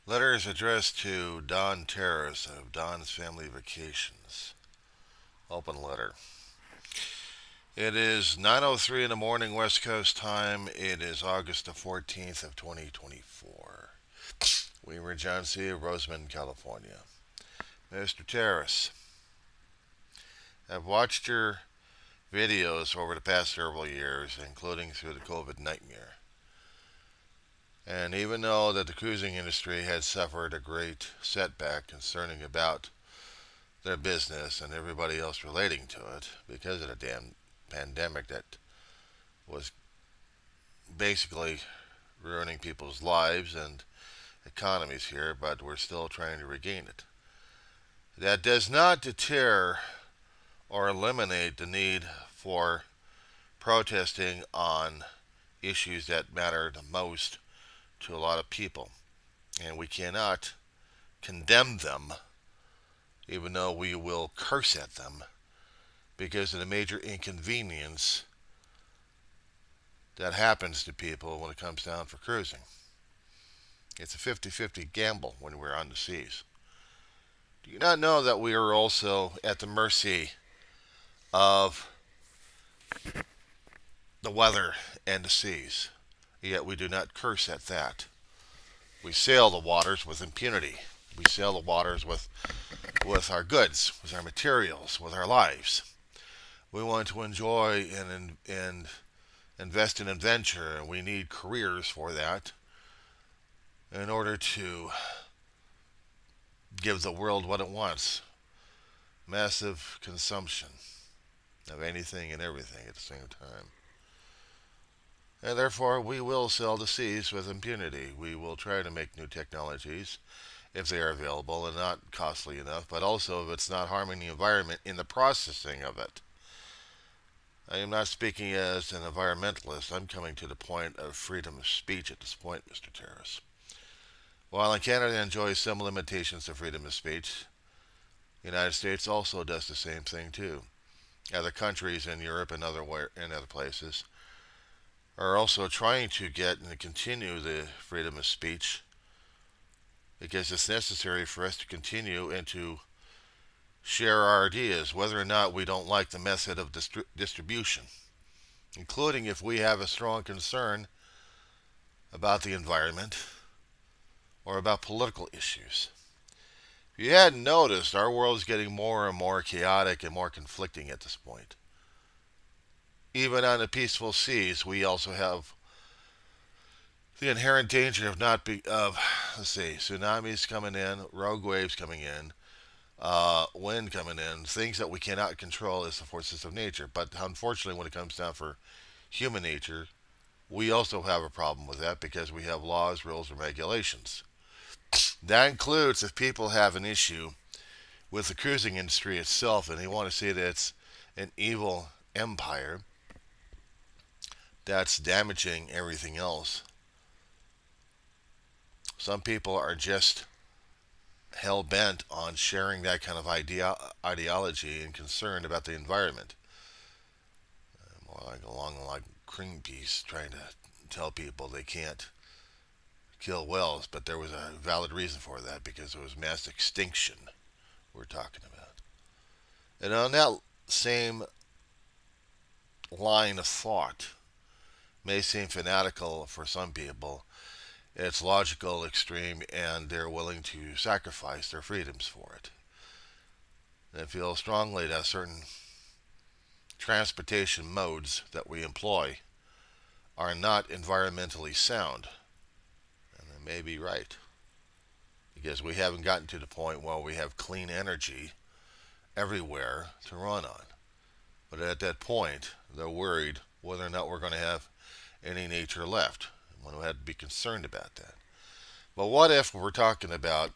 Letter is addressed to Don TERRIS of Don's Family Vacations. Open letter. It is 9:03 in the morning West Coast time. It is August the 14th of 2024. We were in John C. of Roseman, California. Mr. TERRIS, I've watched your videos over the past several years, including through the COVID nightmare. And even though that the cruising industry had suffered a great setback concerning about their business and everybody else relating to it because of the damn pandemic that was basically ruining people's lives and economies here, but we're still trying to regain it. That does not deter or eliminate the need for protesting on issues that matter the most to a lot of people. And we cannot condemn them, even though we will curse at them, because of the major inconvenience that happens to people when it comes down for cruising. It's a 50-50 gamble when we're on the seas. Do you not know that we are also at the mercy of the weather and the seas? Yet we do not curse at that. We sail the waters with impunity. We sail the waters with our goods, with our materials, with our lives. We want to enjoy and invest in adventure, and we need careers for that in order to give the world what it wants. Massive consumption of anything and everything at the same time. And therefore, we will sail the seas with impunity. We will try to make new technologies if they are available and not costly enough, but also if it's not harming the environment in the processing of it. I am not speaking as an environmentalist. I'm coming to the point of freedom of speech at this point, Mr. Terrace. While Canada enjoys some limitations of freedom of speech, the United States also does the same thing too. Other countries in Europe and other places are also trying to get and continue the freedom of speech because it's necessary for us to continue and to share our ideas, whether or not we don't like the method of distribution, including if we have a strong concern about the environment or about political issues. If you hadn't noticed, our world is getting more and more chaotic and more conflicting at this point. Even on the peaceful seas, we also have the inherent danger of not be of tsunamis coming in, rogue waves coming in, wind coming in, things that we cannot control as the forces of nature. But unfortunately, when it comes down for human nature, we also have a problem with that because we have laws, rules, and regulations. That includes if people have an issue with the cruising industry itself and they want to say that it's an evil empire that's damaging everything else. Some people are just hell bent on sharing that kind of ideology and concern about the environment. More like along like Greenpeace trying to tell people they can't kill whales, but there was a valid reason for that because it was mass extinction we're talking about. And on that same line of thought, may seem fanatical for some people, it's logical, extreme, and they're willing to sacrifice their freedoms for it. They feel strongly that certain transportation modes that we employ are not environmentally sound. And they may be right. Because we haven't gotten to the point where we have clean energy everywhere to run on. But at that point, they're worried whether or not we're going to have any nature left. One would have to be concerned about that. But what if we're talking about,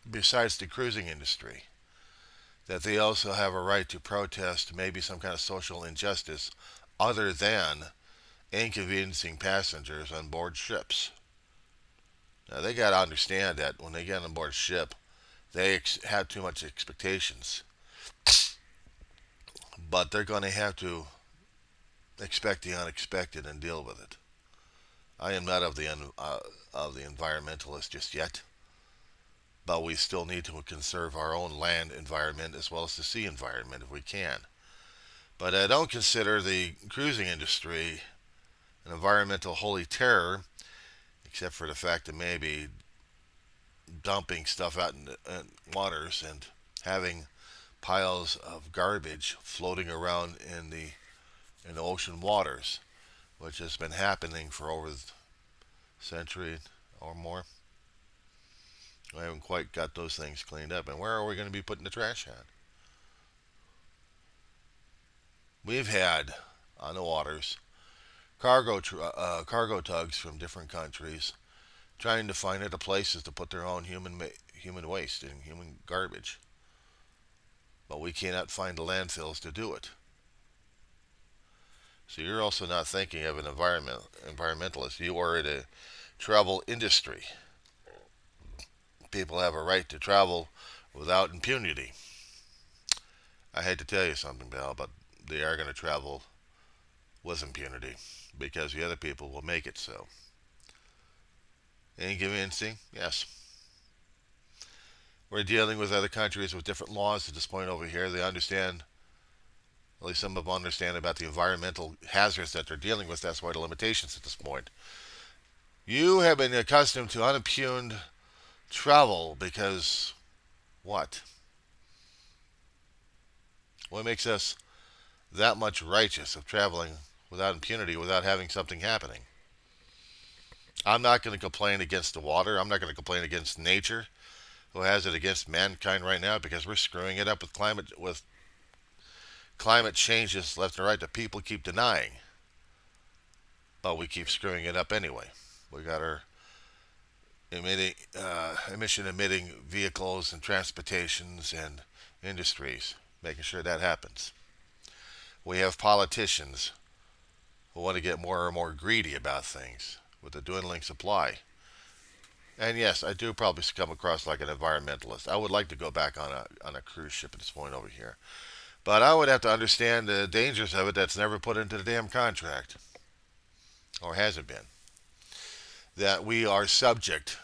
besides the cruising industry, that they also have a right to protest maybe some kind of social injustice other than inconveniencing passengers on board ships? Now, they got to understand that when they get on board a ship, they have too much expectations. But they're going to have to expect the unexpected and deal with it. I am not of the environmentalist just yet, but we still need to conserve our own land environment as well as the sea environment if we can. But I don't consider the cruising industry an environmental holy terror, except for the fact that maybe dumping stuff out in waters and having piles of garbage floating around in the ocean waters, which has been happening for over a century or more. We haven't quite got those things cleaned up. And where are we going to be putting the trash at? We've had on the waters cargo tugs from different countries trying to find other places to put their own human waste and human garbage, but we cannot find the landfills to do it. So you're also not thinking of an environmentalist. You are in a travel industry. People have a right to travel without impunity. I hate to tell you something, pal, but they are going to travel with impunity because the other people will make it so. Inconveniencing? Yes. We're dealing with other countries with different laws at this point over here. They understand, at least some of them understand about the environmental hazards that they're dealing with. That's why the limitations at this point. You have been accustomed to unimpugned travel because what? What makes us that much righteous of traveling without impunity, without having something happening? I'm not going to complain against the water. I'm not going to complain against nature, who has it against mankind right now because we're screwing it up with climate changes left and right that people keep denying. But we keep screwing it up anyway. We got our emission emitting vehicles and transportations and industries, making sure that happens. We have politicians who want to get more and more greedy about things with the dwindling supply. And yes, I do probably come across like an environmentalist. I would like to go back on a cruise ship at this point over here. But I would have to understand the dangers of it that's never put into the damn contract. Or hasn't been. That we are subject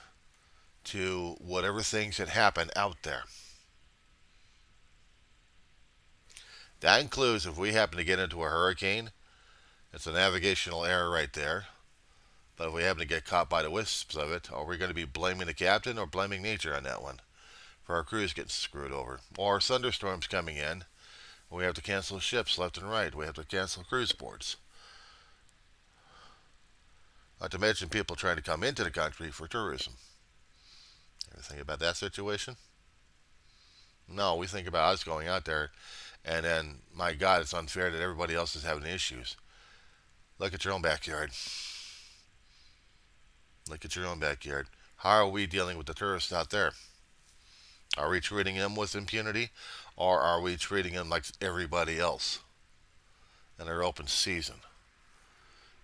to whatever things that happen out there. That includes if we happen to get into a hurricane, it's a navigational error right there. But if we happen to get caught by the wisps of it, are we going to be blaming the captain or blaming nature on that one for our crews getting screwed over? Or thunderstorms coming in, we have to cancel ships left and right. We have to cancel cruise ports. Not to mention people trying to come into the country for tourism. Ever think about that situation? No, we think about us going out there and then, my God, it's unfair that everybody else is having issues. Look at your own backyard. Look at your own backyard. How are we dealing with the tourists out there? Are we treating them with impunity, or are we treating them like everybody else in their open season?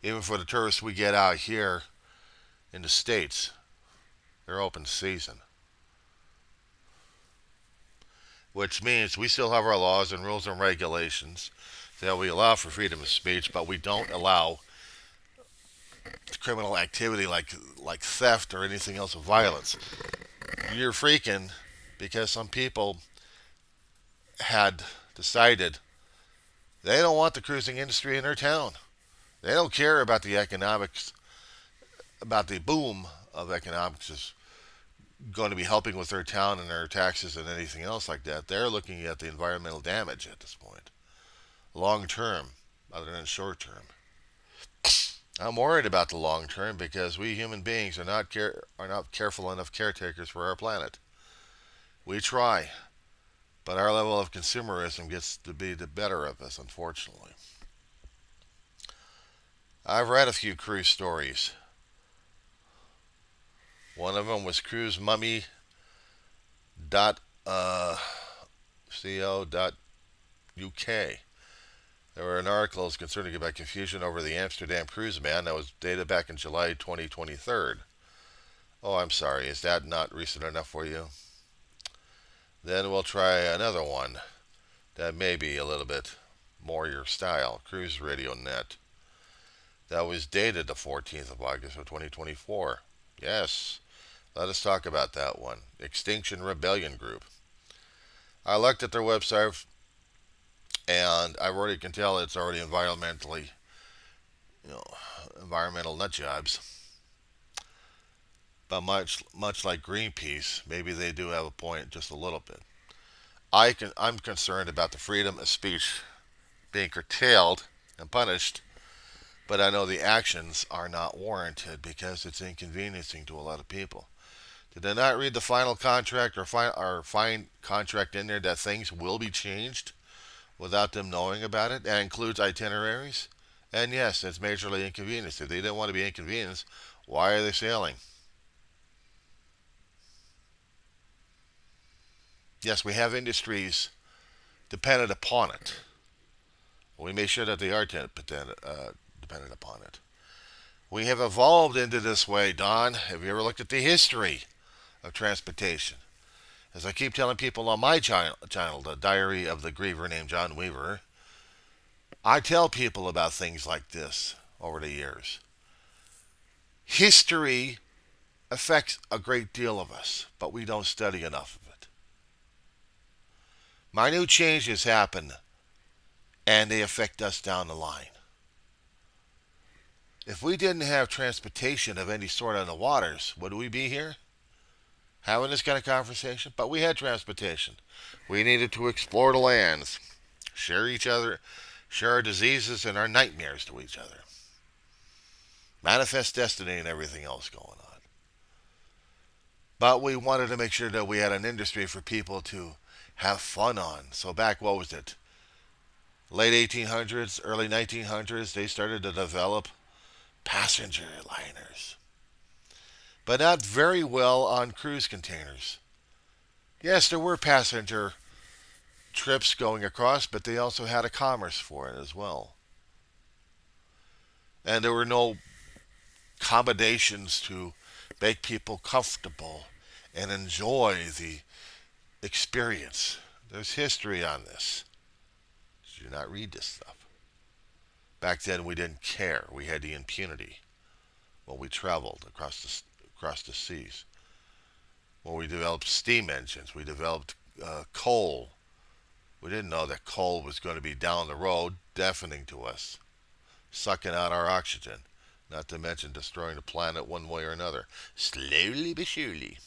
Even for the tourists we get out here in the States, they're open season. Which means we still have our laws and rules and regulations that we allow for freedom of speech, but we don't allow criminal activity like theft or anything else of violence. You're freaking because some people had decided they don't want the cruising industry in their town. They don't care about the economics, about the boom of economics is going to be helping with their town and their taxes and anything else like that. They're looking at the environmental damage at this point, long term, other than short term. I'm worried about the long term because we human beings are not careful enough caretakers for our planet. We try, but our level of consumerism gets to be the better of us, unfortunately. I've read a few cruise stories. One of them was cruisemummy.co.uk. There were articles concerning about confusion over the Amsterdam cruise ban that was dated back in July 2023. Oh, I'm sorry. Is that not recent enough for you? Then we'll try another one that may be a little bit more your style. Cruise Radio Net. that was dated the 14th of August of 2024. Yes, let us talk about that one. Extinction Rebellion Group. I looked at their website and I already can tell it's already you know, environmental nut jobs. But much like Greenpeace, maybe they do have a point just a little bit. I'm concerned about the freedom of speech being curtailed and punished, but I know the actions are not warranted because it's inconveniencing to a lot of people. Did I not read the final contract or fine contract in there that things will be changed without them knowing about it? That includes itineraries. And yes, it's majorly inconvenienced. If they didn't want to be inconvenienced, why are they sailing? Yes, we have industries dependent upon it. We make sure that they are dependent upon it. We have evolved into this way, Don. Have you ever looked at the history of transportation? As I keep telling people on my channel, The Diary of the Griever named John Weaver, I tell people about things like this over the years. History affects a great deal of us, but we don't study enough of it. Minute changes happen, and they affect us down the line. If we didn't have transportation of any sort on the waters, would we be here having this kind of conversation? But we had transportation. We needed to explore the lands, share each other, share our diseases and our nightmares to each other, manifest destiny and everything else going on. But we wanted to make sure that we had an industry for people to have fun on. So back, what was it? Late 1800s, early 1900s, they started to develop passenger liners, but not very well on cruise containers. Yes, there were passenger trips going across, but they also had a commerce for it as well. And there were no accommodations to make people comfortable and enjoy the experience. There's history on this. Did you not read this stuff? Back then, we didn't care. We had the impunity when we traveled across the seas. When we developed steam engines, we developed coal. We didn't know that coal was going to be down the road, deafening to us, sucking out our oxygen, not to mention destroying the planet one way or another, slowly but surely.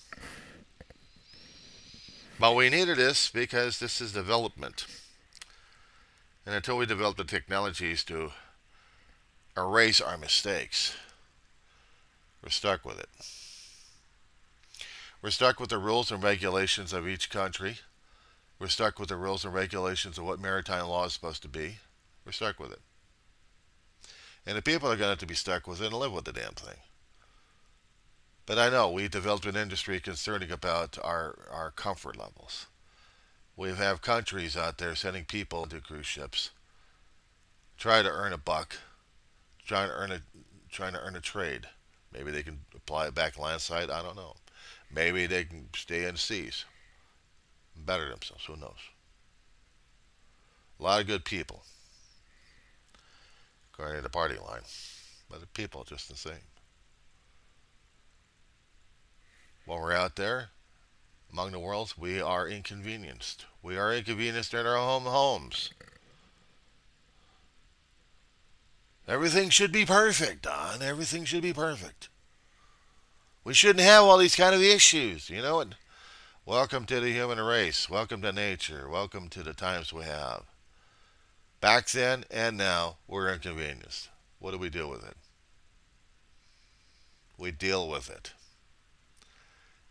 But we needed this because this is development. And until we develop the technologies to erase our mistakes, we're stuck with it. We're stuck with the rules and regulations of each country. We're stuck with the rules and regulations of what maritime law is supposed to be. We're stuck with it. And the people are going to have to be stuck with it and live with the damn thing. But I know we developed an industry concerning about our comfort levels. We have countries out there sending people into cruise ships, try to earn a buck, trying to earn a trade. Maybe they can apply it back landside. I don't know. Maybe they can stay in the seas, better themselves. Who knows? A lot of good people, according to the party line, but the people are just the same. When we're out there among the worlds, we are inconvenienced. We are inconvenienced in our own homes. Everything should be perfect, Don. Everything should be perfect. We shouldn't have all these kind of issues. You know what? Welcome to the human race. Welcome to nature. Welcome to the times we have. Back then and now, we're inconvenienced. What do we do with it? We deal with it.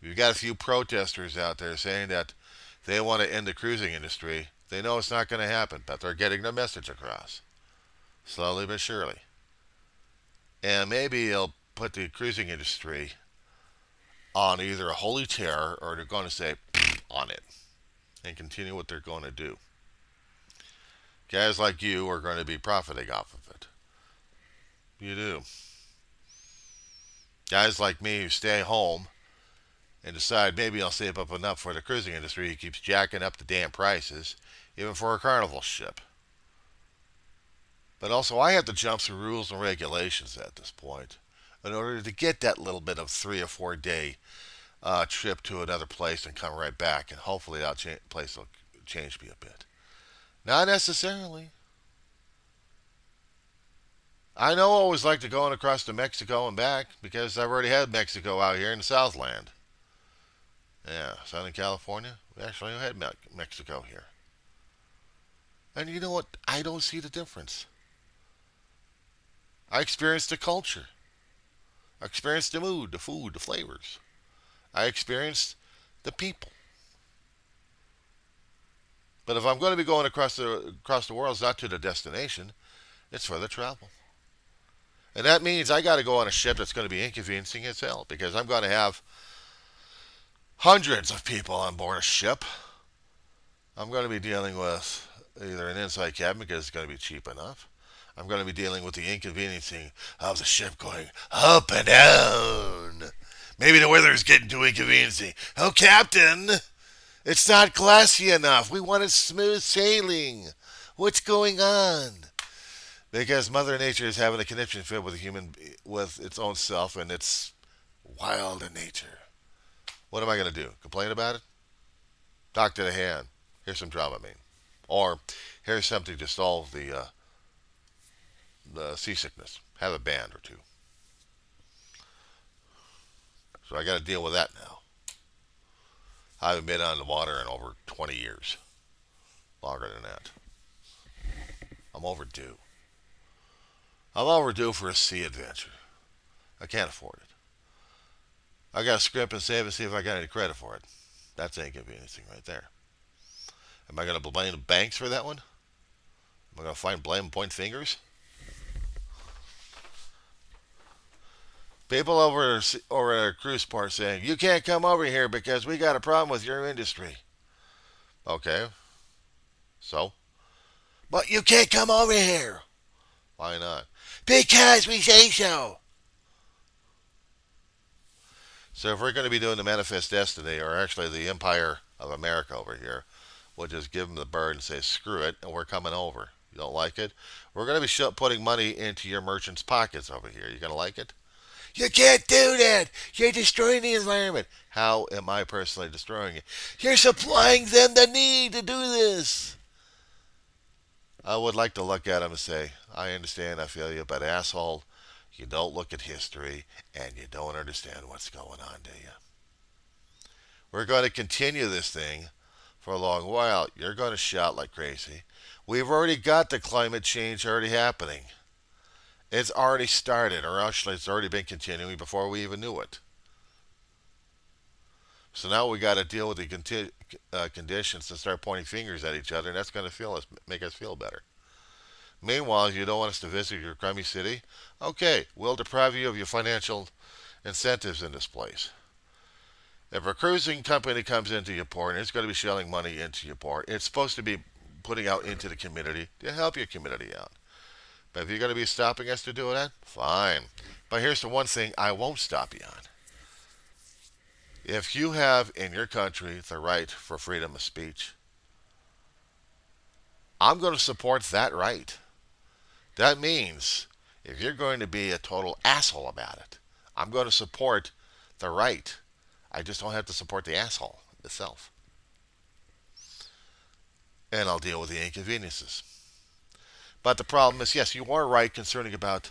You've got a few protesters out there saying that they want to end the cruising industry. They know it's not going to happen, but they're getting their message across. Slowly but surely. And maybe they'll put the cruising industry on either a holy terror or they're going to say on it and continue what they're going to do. Guys like you are going to be profiting off of it. You do. Guys like me who stay home and decide maybe I'll save up enough for the cruising industry who keeps jacking up the damn prices, even for a Carnival ship. But also, I have to jump through rules and regulations at this point in order to get that little bit of 3 or 4 day trip to another place and come right back, and hopefully that place will change me a bit. Not necessarily. I know I always like to going across to Mexico and back because I've already had Mexico out here in the Southland. Yeah, Southern California. We actually had Mexico here. And you know what? I don't see the difference. I experienced the culture. I experienced the mood, the food, the flavors. I experienced the people. But if I'm going to be going across the world, it's not to the destination. It's for the travel. And that means I got to go on a ship that's going to be inconveniencing as hell because I'm going to have hundreds of people on board a ship. I'm going to be dealing with either an inside cabin because it's going to be cheap enough. I'm going to be dealing with the inconveniencing of the ship going up and down. Maybe the weather is getting too inconveniencing. Oh, Captain, it's not glassy enough. We wanted smooth sailing. What's going on? Because Mother Nature is having a conniption fit with with its own self, and it's wild in nature. What am I going to do? Complain about it? Talk to the hand. Here's some Dramamine, or here's something to solve the seasickness. Have a band or two. So I got to deal with that now. I haven't been on the water in over 20 years. Longer than that. I'm overdue. I'm overdue for a sea adventure. I can't afford it. I got to scrimp and save and see if I got any credit for it. That's inconveniencing right there. Am I going to blame the banks for that one? Am I going to find blame and point fingers? People over at a cruise port saying, you can't come over here because we got a problem with your industry. Okay, so? But you can't come over here. Why not? Because we say so. So if we're going to be doing the Manifest Destiny, or actually the Empire of America over here, we'll just give them the bird and say, screw it, and we're coming over. You don't like it? We're going to be putting money into your merchants' pockets over here. You going to like it? You can't do that. You're destroying the environment. How am I personally destroying it? You're supplying them the need to do this. I would like to look at them and say, I understand, I feel you, but asshole, you don't look at history and you don't understand what's going on, do you? We're going to continue this thing for a long while. You're going to shout like crazy. We've already got the climate change already happening. It's already started, or actually it's already been continuing before we even knew it. So now we got to deal with the conditions and start pointing fingers at each other, and that's going to make us feel better. Meanwhile, if you don't want us to visit your crummy city, okay, we'll deprive you of your financial incentives in this place. If a cruising company comes into your port and it's going to be shelling money into your port, it's supposed to be putting out into the community to help your community out. But if you're going to be stopping us to do that, fine. But here's the one thing I won't stop you on. If you have in your country the right for freedom of speech, I'm going to support that right. That means if you're going to be a total asshole about it, I'm going to support the right. I just don't have to support the asshole itself. And I'll deal with the inconveniences. But the problem is, yes, you are right concerning about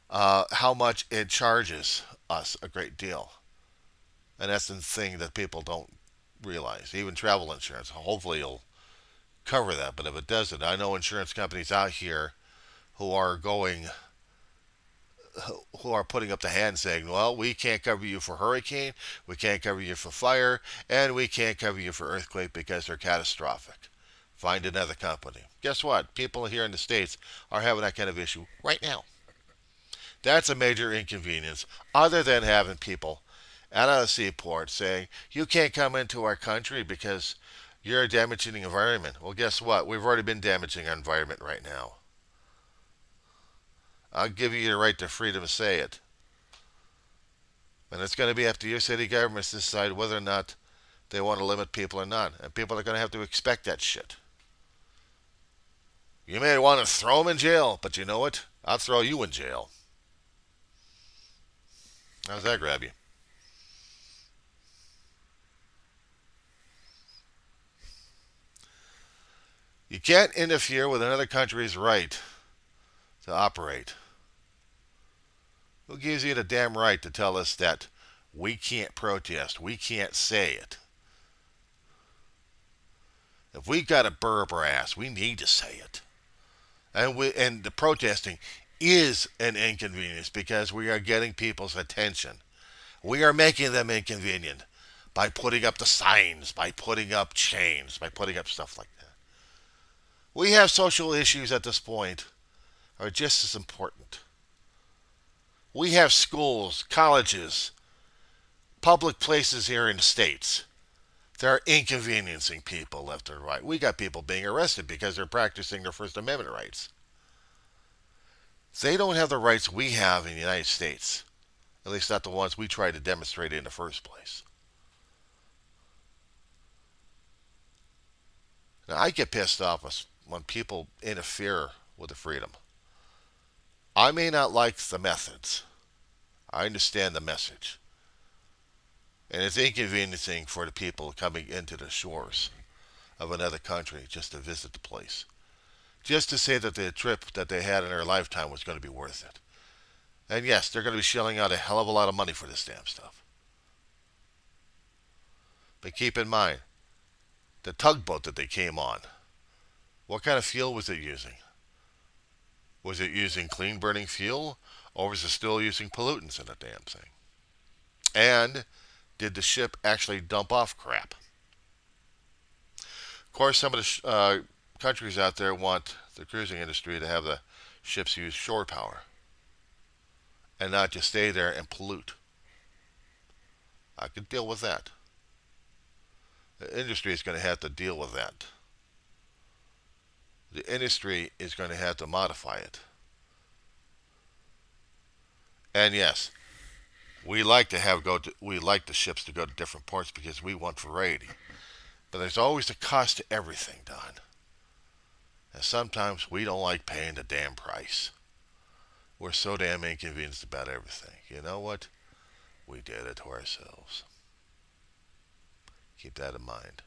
how much it charges us a great deal. And that's the thing that people don't realize. Even travel insurance, hopefully you'll cover that. But if it doesn't, I know insurance companies out here who are putting up the hand saying, well, we can't cover you for hurricane, we can't cover you for fire, and we can't cover you for earthquake because they're catastrophic. Find another company. Guess what? People here in the States are having that kind of issue right now. That's a major inconvenience, other than having people at a seaport saying, you can't come into our country because you're damaging the environment. Well, guess what? We've already been damaging our environment right now. I'll give you your right to freedom to say it. And it's going to be up to your city governments to decide whether or not they want to limit people or not. And people are going to have to expect that shit. You may want to throw them in jail, but you know what? I'll throw you in jail. How's that grab you? You can't interfere with another country's right to operate. Who gives you the damn right to tell us that we can't protest? We can't say it. If we got a burr our ass, we need to say it. And the protesting is an inconvenience because we are getting people's attention. We are making them inconvenient by putting up the signs, by putting up chains, by putting up stuff like that. We have social issues at this point are just as important. We have schools, colleges, public places here in the States that are inconveniencing people left and right. We got people being arrested because they're practicing their First Amendment rights. They don't have the rights we have in the United States. At least not the ones we tried to demonstrate in the first place. Now, I get pissed off when people interfere with the freedom. I may not like the methods. I understand the message. And it's inconveniencing for the people coming into the shores of another country just to visit the place. Just to say that the trip that they had in their lifetime was going to be worth it. And yes, they're going to be shelling out a hell of a lot of money for this damn stuff. But keep in mind, the tugboat that they came on, what kind of fuel was it using? Was it using clean burning fuel, or was it still using pollutants in the damn thing? And did the ship actually dump off crap? Of course, some of the countries out there want the cruising industry to have the ships use shore power and not just stay there and pollute. I could deal with that. The industry is going to have to deal with that. The industry is going to have to modify it. And yes, we like the ships to go to different ports because we want variety. But there's always the cost to everything, Don. And sometimes we don't like paying the damn price. We're so damn inconvenienced about everything. You know what? We did it to ourselves. Keep that in mind.